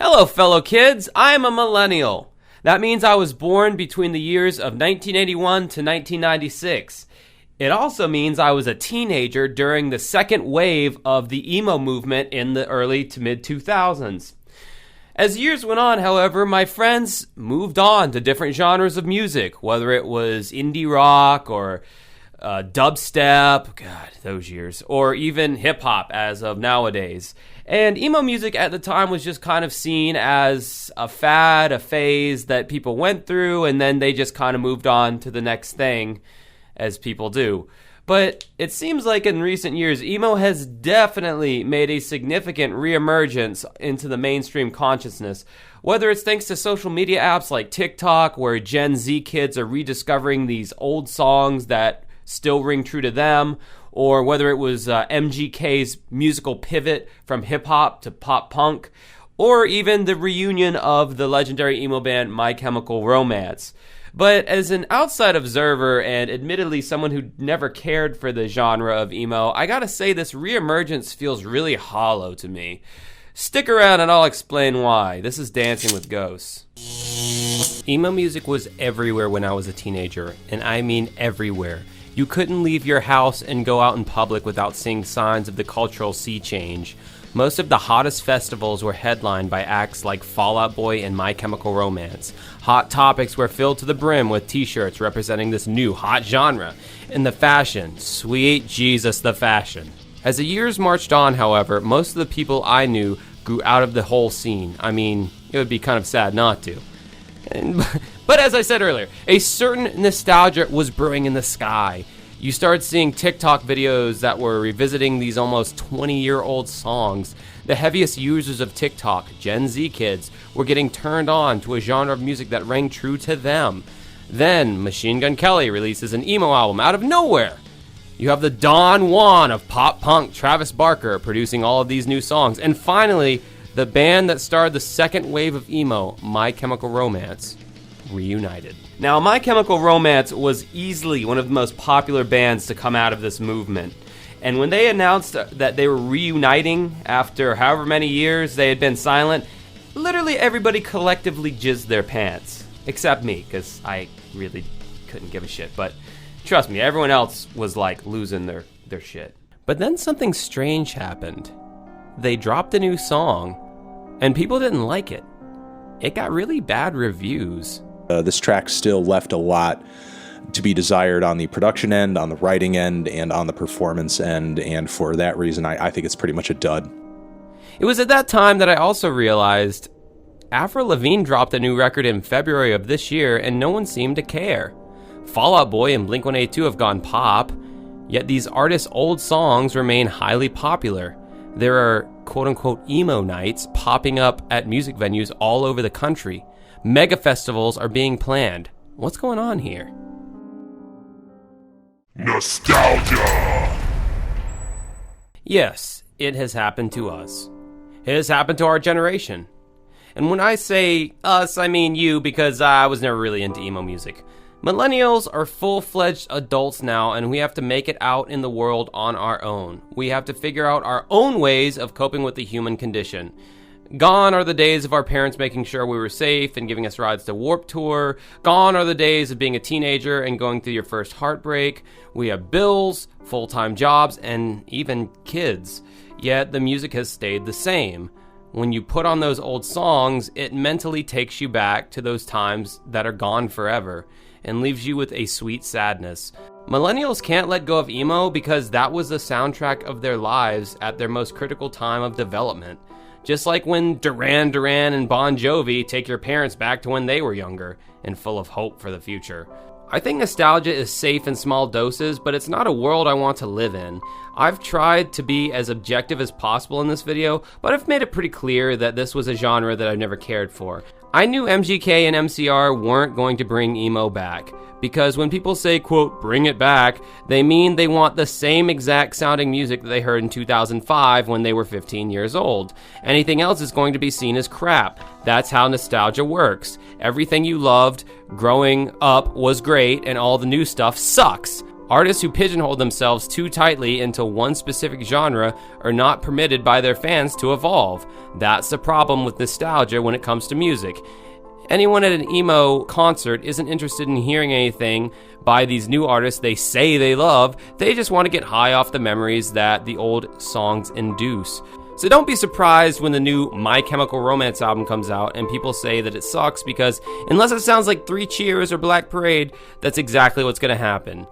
Hello, fellow kids. I am a millennial. That means I was born between the years of 1981 to 1996. It also means I was a teenager during the second wave of the emo movement in the early to mid-2000s. As years went on, however, my friends moved on to different genres of music, whether it was indie rock or dubstep, God, those years, or even hip-hop as of nowadays. And emo music at the time was just kind of seen as a fad, a phase that people went through, and then they just kind of moved on to the next thing, as people do. But it seems like in recent years, emo has definitely made a significant re-emergence into the mainstream consciousness, whether it's thanks to social media apps like TikTok, where Gen Z kids are rediscovering these old songs that still ring true to them, or whether it was MGK's musical pivot from hip-hop to pop-punk, or even the reunion of the legendary emo band My Chemical Romance. But as an outside observer, and admittedly someone who never cared for the genre of emo, I gotta say this re-emergence feels really hollow to me. Stick around and I'll explain why. This is Dancing with Ghosts. Emo music was everywhere when I was a teenager, and I mean everywhere. You couldn't leave your house and go out in public without seeing signs of the cultural sea change. Most of the hottest festivals were headlined by acts like Fall Out Boy and My Chemical Romance. Hot Topics were filled to the brim with t-shirts representing this new hot genre. And the fashion, sweet Jesus, the fashion. As the years marched on, however, most of the people I knew grew out of the whole scene. I mean, it would be kind of sad not to. But as I said earlier, a certain nostalgia was brewing in the sky. You started seeing TikTok videos that were revisiting these almost 20-year-old songs. The heaviest users of TikTok, Gen Z kids, were getting turned on to a genre of music that rang true to them. Then, Machine Gun Kelly releases an emo album out of nowhere. You have the Don Juan of pop-punk, Travis Barker, producing all of these new songs. And finally, the band that started the second wave of emo, My Chemical Romance, reunited. Now, My Chemical Romance was easily one of the most popular bands to come out of this movement. And when they announced that they were reuniting after however many years they had been silent, literally everybody collectively jizzed their pants. Except me, because I really couldn't give a shit. But trust me, everyone else was like losing their shit. But then something strange happened. They dropped a new song, and people didn't like it. It got really bad reviews. This track still left a lot to be desired on the production end, on the writing end, and on the performance end, and for that reason, I think it's pretty much a dud. It was at that time that I also realized Avril Lavigne dropped a new record in February of this year, and no one seemed to care. Fall Out Boy and Blink-182 have gone pop, yet these artists' old songs remain highly popular. There are quote-unquote emo nights popping up at music venues all over the country. Mega festivals are being planned. What's going on here? Nostalgia! Yes, it has happened to us. It has happened to our generation. And when I say us, I mean you, because I was never really into emo music. Millennials are full-fledged adults now, and we have to make it out in the world on our own. We have to figure out our own ways of coping with the human condition. Gone are the days of our parents making sure we were safe and giving us rides to Warped Tour. Gone are the days of being a teenager and going through your first heartbreak. We have bills, full-time jobs, and even kids. Yet the music has stayed the same. When you put on those old songs, it mentally takes you back to those times that are gone forever and leaves you with a sweet sadness. Millennials can't let go of emo because that was the soundtrack of their lives at their most critical time of development. Just like when Duran Duran and Bon Jovi take your parents back to when they were younger and full of hope for the future. I think nostalgia is safe in small doses, but it's not a world I want to live in. I've tried to be as objective as possible in this video, but I've made it pretty clear that this was a genre that I've never cared for. I knew MGK and MCR weren't going to bring emo back, because when people say, quote, bring it back, they mean they want the same exact sounding music that they heard in 2005 when they were 15 years old. Anything else is going to be seen as crap. That's how nostalgia works. Everything you loved growing up was great, and all the new stuff sucks. Artists who pigeonhole themselves too tightly into one specific genre are not permitted by their fans to evolve. That's the problem with nostalgia when it comes to music. Anyone at an emo concert isn't interested in hearing anything by these new artists they say they love. They just want to get high off the memories that the old songs induce. So don't be surprised when the new My Chemical Romance album comes out and people say that it sucks, because unless it sounds like Three Cheers or Black Parade, that's exactly what's going to happen.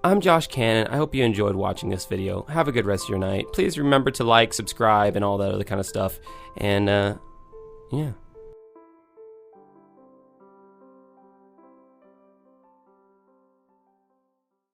I'm Josh Cannon. I hope you enjoyed watching this video. Have a good rest of your night. Please remember to like, subscribe, and all that other kind of stuff. And, yeah.